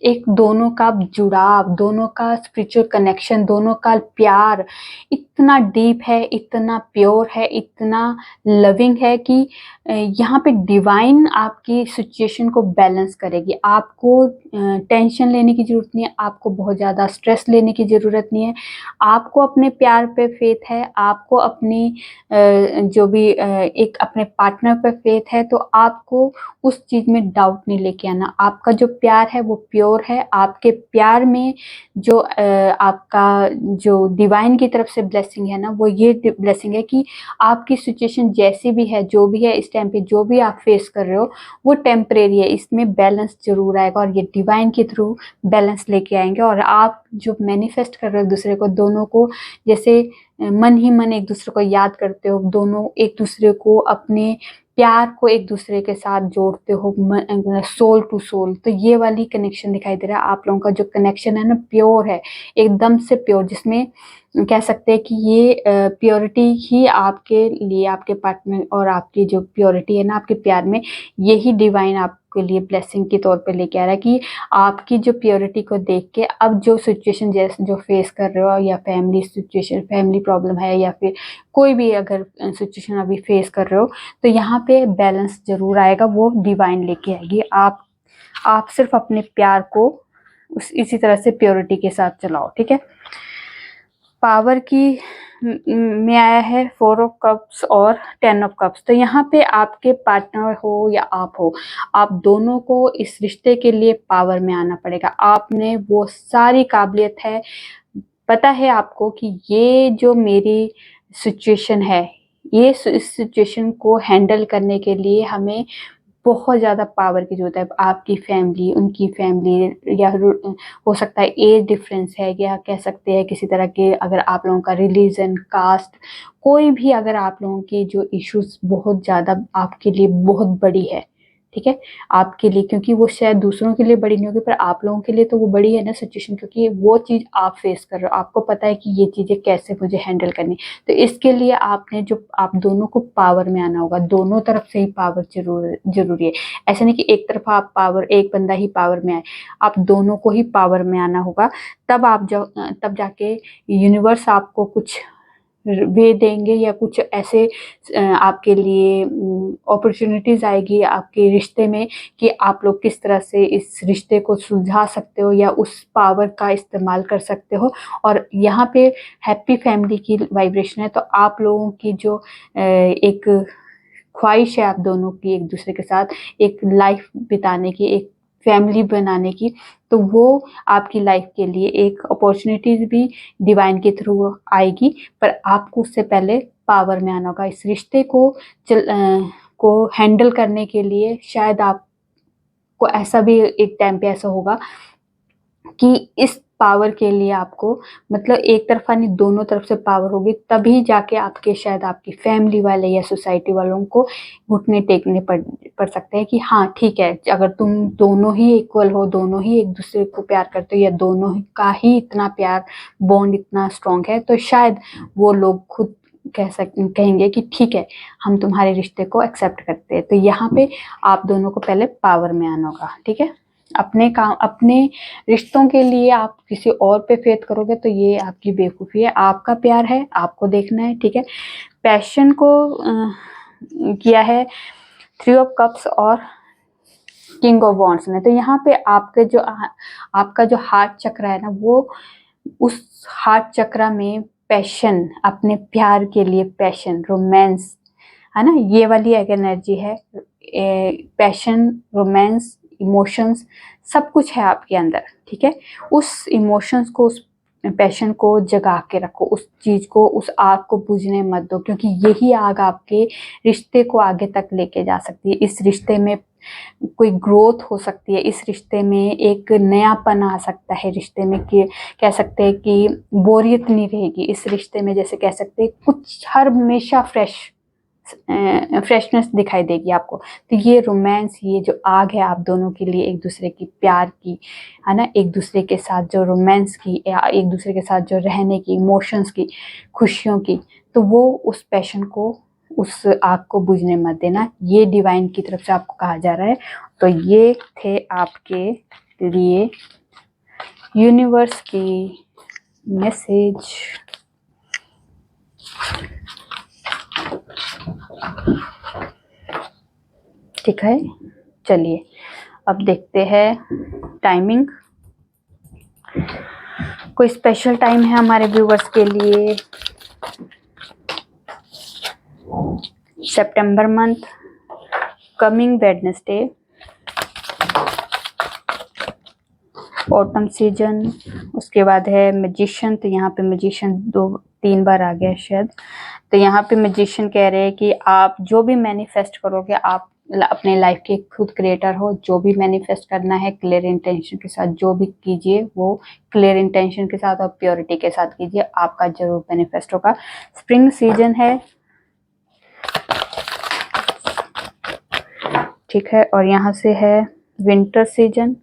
एक दोनों का जुड़ाव, दोनों का स्पिरिचुअल कनेक्शन, दोनों का प्यार इतना डीप है, इतना प्योर है, इतना लविंग है कि यहाँ पे डिवाइन आपकी सिचुएशन को बैलेंस करेगी। आपको टेंशन लेने की जरूरत नहीं है, आपको बहुत ज़्यादा स्ट्रेस लेने की ज़रूरत नहीं है। आपको अपने प्यार पे फेथ है, आपको अपनी जो भी एक अपने पार्टनर पे फेथ है, तो आपको उस चीज़ में डाउट नहीं लेके आना। आपका जो प्यार है वो प्योर है। आपके प्यार में जो आपका जो डिवाइन की तरफ से ब्लेसिंग है ना, वो ये ब्लेसिंग है कि आपकी सिचुएशन जैसी भी है, जो भी है इस टाइम पे, जो भी आप फेस कर रहे हो वो टेम्परेरी है। इसमें बैलेंस जरूर आएगा और ये डिवाइन के थ्रू बैलेंस लेके आएंगे। और आप जो मैनिफेस्ट कर रहे हो दूसरे को, दोनों को जैसे मन ही मन एक दूसरे को याद करते हो, दोनों एक दूसरे को अपने प्यार को एक दूसरे के साथ जोड़ते हो, सोल टू सोल। तो ये वाली कनेक्शन दिखाई दे रहा है। आप लोगों का जो कनेक्शन है ना प्योर है, एकदम से प्योर, जिसमें कह सकते हैं कि ये प्योरिटी ही आपके लिए, आपके पार्टनर और आपकी जो प्योरिटी है ना आपके प्यार में, यही डिवाइन आपके लिए ब्लेसिंग के तौर पे लेके आ रहा है कि आपकी जो प्योरिटी को देख के अब जो सिचुएशन जैसे जो फेस कर रहे हो, या फैमिली सिचुएशन, फैमिली प्रॉब्लम है, या फिर कोई भी अगर सिचुएशन अभी फेस कर रहे हो, तो यहाँ पे बैलेंस जरूर आएगा, वो डिवाइन लेके आएगी। आप सिर्फ अपने प्यार को इसी तरह से प्योरिटी के साथ चलाओ, ठीक है। पावर की में आया है 4 ऑफ कप्स और 10 ऑफ कप्स। तो यहाँ पे आपके पार्टनर हो या आप हो, आप दोनों को इस रिश्ते के लिए पावर में आना पड़ेगा। आपने वो सारी काबिलियत है, पता है आपको कि ये जो मेरी सिचुएशन है, ये इस सिचुएशन को हैंडल करने के लिए हमें बहुत ज़्यादा पावर की ज़रूरत है। आपकी फैमिली, उनकी फैमिली, या हो सकता है एज डिफरेंस है, या कह सकते हैं किसी तरह के, अगर आप लोगों का रिलीजन, कास्ट, कोई भी अगर आप लोगों की जो इश्यूज बहुत ज़्यादा आपके लिए बहुत बड़ी है, ठीक है, आपके लिए, क्योंकि वो शायद दूसरों के लिए बड़ी नहीं होगी, पर आप लोगों के लिए तो वो बड़ी है ना सिचुएशन, क्योंकि वो चीज़ आप फेस कर रहे हो, आपको पता है कि ये चीज़ें कैसे मुझे हैंडल करनी। तो इसके लिए आपने जो, आप दोनों को पावर में आना होगा, दोनों तरफ से ही पावर जरूरी है। ऐसा नहीं कि एक तरफ आप पावर, एक बंदा ही पावर में आए, आप दोनों को ही पावर में आना होगा। तब जाके यूनिवर्स आपको कुछ वे देंगे, या कुछ ऐसे आपके लिए अपॉर्चुनिटीज आएगी आपके रिश्ते में, कि आप लोग किस तरह से इस रिश्ते को सुलझा सकते हो, या उस पावर का इस्तेमाल कर सकते हो। और यहाँ पे हैप्पी फैमिली की वाइब्रेशन है, तो आप लोगों की जो एक ख्वाहिश है आप दोनों की एक दूसरे के साथ एक लाइफ बिताने की, एक फैमिली बनाने की, तो वो आपकी लाइफ के लिए एक अपॉर्चुनिटीज भी डिवाइन के थ्रू आएगी। पर आपको उससे पहले पावर में आना होगा। इस रिश्ते को हैंडल करने के लिए शायद आपको ऐसा भी एक टाइम पे ऐसा होगा कि इस पावर के लिए आपको, मतलब एक तरफा नहीं, दोनों तरफ से पावर होगी, तभी जाके आपके, शायद आपकी फैमिली वाले या सोसाइटी वालों को घुटने टेकने पड़ सकते हैं कि हाँ ठीक है, अगर तुम दोनों ही इक्वल हो, दोनों ही एक दूसरे को प्यार करते हो, या दोनों का ही इतना प्यार बॉन्ड इतना स्ट्रांग है, तो शायद वो लोग खुद कहेंगे कि ठीक है, हम तुम्हारे रिश्ते को एक्सेप्ट करते हैं। तो यहाँ पे आप दोनों को पहले पावर में आना होगा, ठीक है। अपने काम, अपने रिश्तों के लिए आप किसी और पे फेथ करोगे तो ये आपकी बेवकूफ़ी है। आपका प्यार है, आपको देखना है, ठीक है। पैशन को किया है 3 ऑफ कप्स और किंग ऑफ वॉन्ड्स ने। तो यहाँ पे आपका जो हार्ट चक्र है ना, वो उस हार्ट चक्र में पैशन, अपने प्यार के लिए पैशन, रोमांस है ना, ये वाली एक एनर्जी है। पैशन, रोमांस, इमोशंस, सब कुछ है आपके अंदर, ठीक है। उस इमोशंस को, उस पैशन को जगा के रखो, उस चीज को, उस आग को बुझने मत दो, क्योंकि यही आग आपके रिश्ते को आगे तक लेके जा सकती है। इस रिश्ते में कोई ग्रोथ हो सकती है, इस रिश्ते में एक नयापन आ सकता है, रिश्ते में कि कह सकते हैं कि बोरियत नहीं रहेगी इस रिश्ते में, जैसे कह सकते हैं कुछ हर हमेशा फ्रेशनेस दिखाई देगी आपको। तो ये रोमांस, ये जो आग है आप दोनों के लिए, एक दूसरे की प्यार की, है ना, एक दूसरे के साथ जो रोमांस की, या एक दूसरे के साथ जो रहने की, इमोशंस की, खुशियों की, तो वो उस पैशन को, उस आग को बुझने मत देना। ये डिवाइन की तरफ से आपको कहा जा रहा है। तो ये थे आपके लिए यूनिवर्स की मैसेज। ठीक है, चलिए अब देखते हैं टाइमिंग। कोई स्पेशल टाइम है हमारे व्यूवर्स के लिए? September month, coming Wednesday, autumn season, उसके बाद है मैजिशियन। तो यहाँ पे मैजिशियन 2-3 बार आ गया शायद। तो यहाँ पे मैजिशियन कह रहे हैं कि आप जो भी मैनिफेस्ट करोगे, आप अपने लाइफ के खुद क्रिएटर हो। जो भी मैनिफेस्ट करना है क्लियर इंटेंशन के साथ जो भी कीजिए, वो क्लियर इंटेंशन के साथ और प्योरिटी के साथ कीजिए, आपका जरूर मैनिफेस्ट होगा। स्प्रिंग सीजन है, ठीक है। और यहाँ से है विंटर सीजन,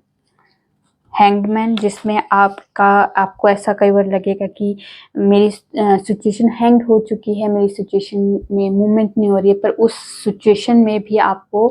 हैंगमैन, जिसमें आपको ऐसा कई बार लगेगा कि मेरी सिचुएशन हैंग हो चुकी है, मेरी सिचुएशन में मूवमेंट नहीं हो रही है, पर उस सिचुएशन में भी आपको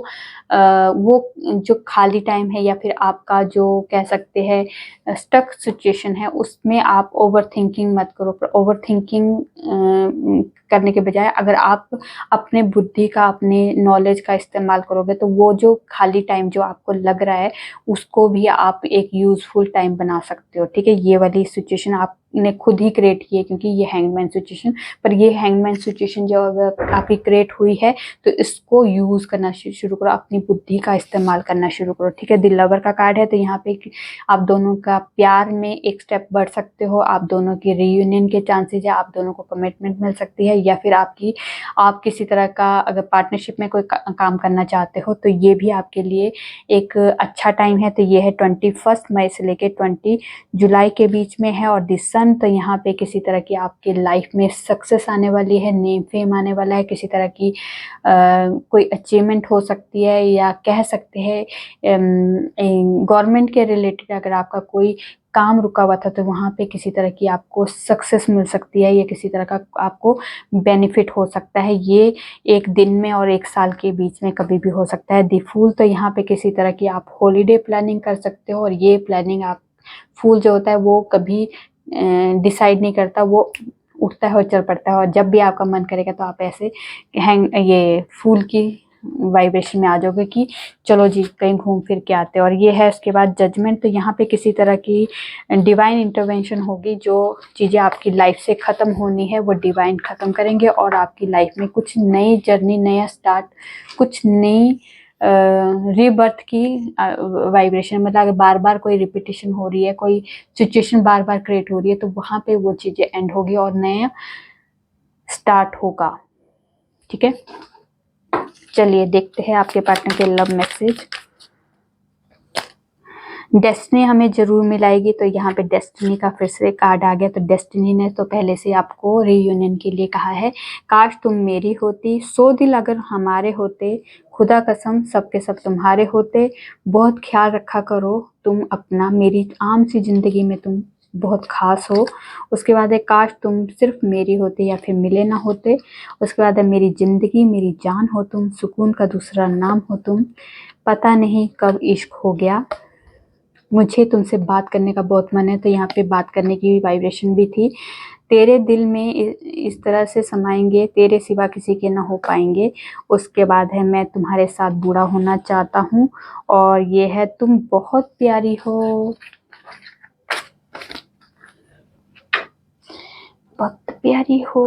वो जो खाली टाइम है या फिर आपका जो कह सकते हैं स्टक सिचुएशन है, उसमें आप ओवर थिंकिंग मत करो। पर ओवर थिंकिंग करने के बजाय अगर आप अपने बुद्धि का, अपने नॉलेज का इस्तेमाल करोगे, तो वो जो खाली टाइम जो आपको लग रहा है उसको भी आप एक यूजफुल टाइम बना सकते हो। ठीक है, ये वाली सिचुएशन आपने खुद ही क्रिएट की है, क्योंकि ये हैंगमैन सिचुएशन, पर ये हैंगमैन सिचुएशन जो अगर आपकी क्रिएट हुई है तो इसको यूज करना शुरू करो, अपनी बुद्धि का इस्तेमाल करना शुरू करो। ठीक है, द लवर का कार्ड है, तो यहाँ पे आप दोनों का प्यार में एक स्टेप बढ़ सकते हो, आप दोनों की रियूनियन के चांसेस है, आप दोनों को कमिटमेंट मिल सकती है, या फिर आप किसी तरह का अगर पार्टनरशिप में कोई काम करना चाहते हो तो ये भी आपके लिए एक अच्छा टाइम है। तो ये है 21 मई से लेके 20 जुलाई के बीच में है। और द सन, तो यहाँ पे किसी तरह की आपके लाइफ में सक्सेस आने वाली है, नेम फेम आने वाला है, किसी तरह की कोई अचीवमेंट हो सकती है, या कह सकते हैं गवर्नमेंट के रिलेटेड अगर आपका कोई काम रुका हुआ था तो वहाँ पे किसी तरह की आपको सक्सेस मिल सकती है, या किसी तरह का आपको बेनिफिट हो सकता है। ये एक दिन में और एक साल के बीच में कभी भी हो सकता है। दी फूल, तो यहाँ पे किसी तरह की आप हॉलीडे प्लानिंग कर सकते हो, और ये प्लानिंग आप फूल जो होता है वो कभी डिसाइड नहीं करता, वो उठता है और चल पड़ता है, और जब भी आपका मन करेगा तो आप ऐसे ये फूल की वाइब्रेशन में आ जाओगे कि चलो जी कहीं घूम फिर के आते हैं। और ये है उसके बाद जजमेंट, तो यहाँ पे किसी तरह की डिवाइन इंटरवेंशन होगी, जो चीज़ें आपकी लाइफ से ख़त्म होनी है वो डिवाइन ख़त्म करेंगे, और आपकी लाइफ में कुछ नई जर्नी, नया स्टार्ट, कुछ नई रीबर्थ की वाइब्रेशन, मतलब अगर बार बार कोई रिपीटिशन हो रही है, कोई सिचुएशन बार बार क्रिएट हो रही है, तो वहाँ पे वो चीज़ें एंड होगी और नया स्टार्ट होगा। ठीक है, चलिए देखते हैं आपके पार्टनर के लव मैसेज। डेस्टिनी हमें जरूर मिलाएगी, तो यहाँ पे डेस्टिनी का फिर से कार्ड आ गया। तो डेस्टिनी ने तो पहले से आपको रीयूनियन के लिए कहा है, काश तुम मेरी होती, 100 दिल अगर हमारे होते, खुदा कसम सब के सब तुम्हारे होते, बहुत ख्याल रखा करो तुम अपना, मेरी आम सी जिंदगी में तुम बहुत खास हो। उसके बाद है, काश तुम सिर्फ मेरी होती या फिर मिले ना होते। उसके बाद है, मेरी जिंदगी मेरी जान हो तुम, सुकून का दूसरा नाम हो तुम, पता नहीं कब इश्क हो गया, मुझे तुमसे बात करने का बहुत मन है। तो यहाँ पे बात करने की वाइब्रेशन भी थी। तेरे दिल में इस तरह से समाएंगे, तेरे सिवा किसी के ना हो पाएंगे। उसके बाद है, मैं तुम्हारे साथ बूढ़ा होना चाहता हूँ। और ये है, तुम बहुत प्यारी हो, बहुत प्यारी हो,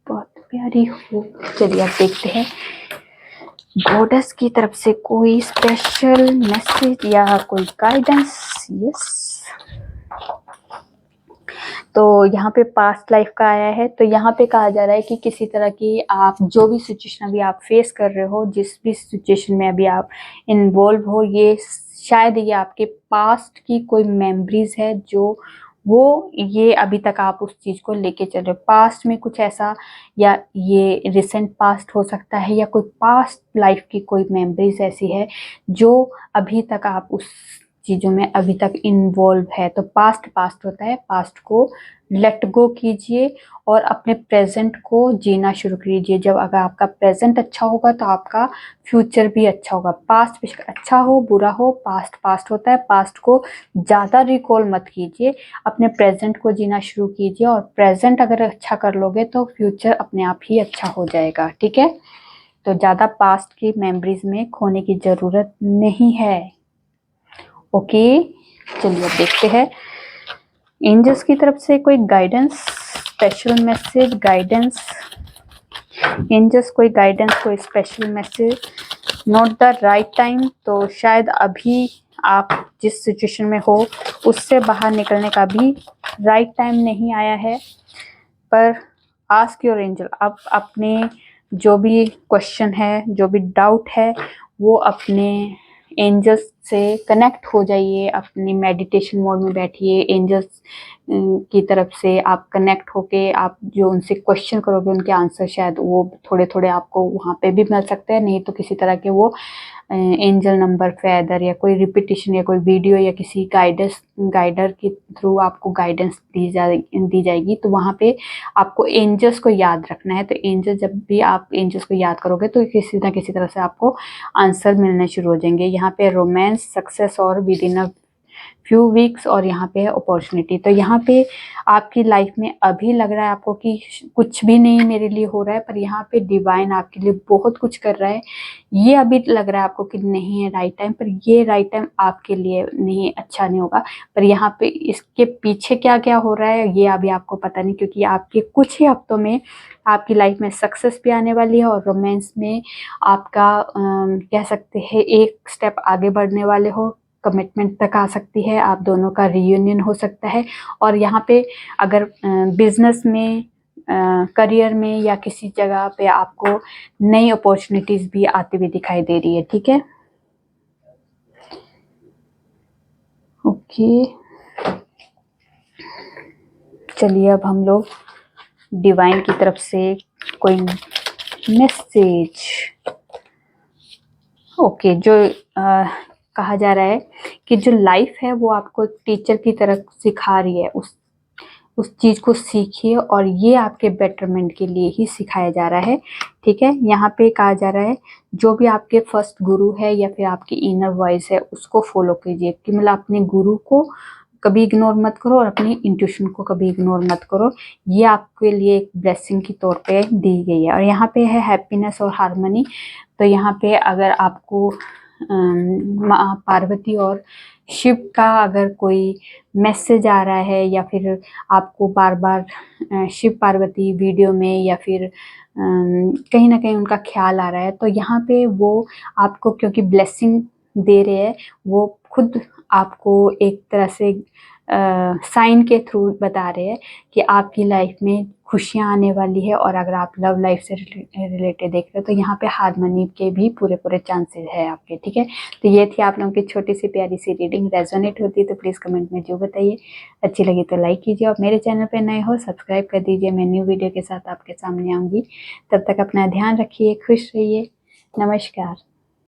बहुत प्यारी हो। चलिए अब देखते हैं गॉडेस की तरफ से कोई स्पेशल मैसेज या कोई गाइडेंस। यस, तो यहाँ पे पास्ट लाइफ का आया है। तो यहाँ पे कहा जा रहा है कि किसी तरह की आप जो भी सिचुएशन अभी आप फेस कर रहे हो, जिस भी सिचुएशन में अभी आप इन्वॉल्व हो, ये शायद ये आपके पास्ट की कोई मेमोरीज है, जो वो ये अभी तक आप उस चीज को लेके चल रहे हो। पास्ट में कुछ ऐसा, या ये रिसेंट पास्ट हो सकता है, या कोई पास्ट लाइफ की कोई मेमोरीज ऐसी है जो अभी तक आप उस चीज़ों में अभी तक इन्वॉल्व है। तो पास्ट पास्ट होता है, पास्ट को लेट गो कीजिए और अपने प्रेजेंट को जीना शुरू कीजिए। जब अगर आपका प्रेजेंट अच्छा होगा तो आपका फ्यूचर भी अच्छा होगा। पास्ट बेशक अच्छा हो बुरा हो, पास्ट पास्ट होता है। पास्ट को ज़्यादा रिकॉल मत कीजिए, अपने प्रेजेंट को जीना शुरू कीजिए, और प्रेजेंट अगर अच्छा कर लोगे तो फ्यूचर अपने आप ही अच्छा हो जाएगा। ठीक है, तो ज़्यादा पास्ट की मेमोरीज में खोने की ज़रूरत नहीं है। ओके, चलिए अब देखते हैं एंजल्स की तरफ से कोई guidance, special message, guidance. Angels कोई गाइडेंस, कोई special message. Not the right time, तो शायद अभी आप जिस सिचुएशन में हो उससे बाहर निकलने का भी राइट टाइम नहीं आया है। पर आस्क योर एंजल, आप अपने जो भी क्वेश्चन है, जो भी डाउट है, वो अपने एंजल्स से कनेक्ट हो जाइए, अपनी मेडिटेशन मोड में बैठिए, एंजल्स की तरफ से आप कनेक्ट होके आप जो उनसे क्वेश्चन करोगे उनके आंसर शायद वो थोड़े थोड़े आपको वहाँ पे भी मिल सकते हैं, नहीं तो किसी तरह के वो एंजल नंबर फेदर या कोई रिपीटिशन या कोई वीडियो या किसी गाइडर के थ्रू आपको गाइडेंस दी जाएगी। तो वहाँ पे आपको एंजल्स को याद रखना है। तो एंजल, जब भी आप एंजल्स को याद करोगे तो किसी ना किसी तरह से आपको आंसर मिलने शुरू हो जाएंगे। यहाँ पे रोमांस, सक्सेस और with in a few weeks, और यहाँ पे है अपॉर्चुनिटी। तो यहाँ पे आपकी लाइफ में अभी लग रहा है आपको कि कुछ भी नहीं मेरे लिए हो रहा है, पर यहाँ पे डिवाइन आपके लिए बहुत कुछ कर रहा है। ये अभी लग रहा है आपको कि नहीं है राइट टाइम, पर ये राइट टाइम आपके लिए नहीं, अच्छा नहीं होगा। पर यहाँ पे इसके पीछे क्या क्या हो रहा है ये अभी आपको पता नहीं, क्योंकि आपके कुछ ही हफ्तों में आपकी लाइफ में सक्सेस भी आने वाली है और रोमांस में आपका कह सकते हैं एक स्टेप आगे बढ़ने वाले हो, कमिटमेंट तक आ सकती है, आप दोनों का रियूनियन हो सकता है। और यहाँ पे अगर बिजनेस में, करियर में या किसी जगह पे आपको नई अपॉर्चुनिटीज भी आती हुई दिखाई दे रही है। ठीक है, ओके, चलिए अब हम लोग डिवाइन की तरफ से कोई मैसेज, ओके, जो कहा जा रहा है कि जो लाइफ है वो आपको टीचर की तरह सिखा रही है, उस चीज को सीखिए और ये आपके बेटरमेंट के लिए ही सिखाया जा रहा है। ठीक है, यहाँ पे कहा जा रहा है जो भी आपके फर्स्ट गुरु है या फिर आपकी इनर वॉइस है उसको फॉलो कीजिए, कि मतलब अपने गुरु को कभी इग्नोर मत करो और अपनी इंट्यूशन को कभी इग्नोर मत करो। ये आपके लिए एक ब्लेसिंग के तौर पे दी गई है। और यहाँ पे है हैप्पीनेस और हार्मनी। तो यहाँ पे अगर आपको माँ पार्वती और शिव का अगर कोई मैसेज आ रहा है या फिर आपको बार बार शिव पार्वती वीडियो में या फिर कहीं ना कहीं उनका ख्याल आ रहा है, तो यहाँ पे वो आपको क्योंकि ब्लेसिंग दे रहे हैं, वो खुद आपको एक तरह से साइन के थ्रू बता रहे हैं कि आपकी लाइफ में खुशियाँ आने वाली है। और अगर आप लव लाइफ से रिलेटेड देख रहे हो तो यहाँ पे हार्मनी के भी पूरे चांसेस है आपके। ठीक है, तो ये थी आप लोगों की छोटी सी प्यारी सी रीडिंग। रेजोनेट होती है तो प्लीज़ कमेंट में जो बताइए, अच्छी लगी तो लाइक कीजिए और मेरे चैनल पे नए हो सब्सक्राइब कर दीजिए। मैं न्यू वीडियो के साथ आपके सामने आऊँगी। तब तक अपना ध्यान रखिए, खुश रहिए, नमस्कार।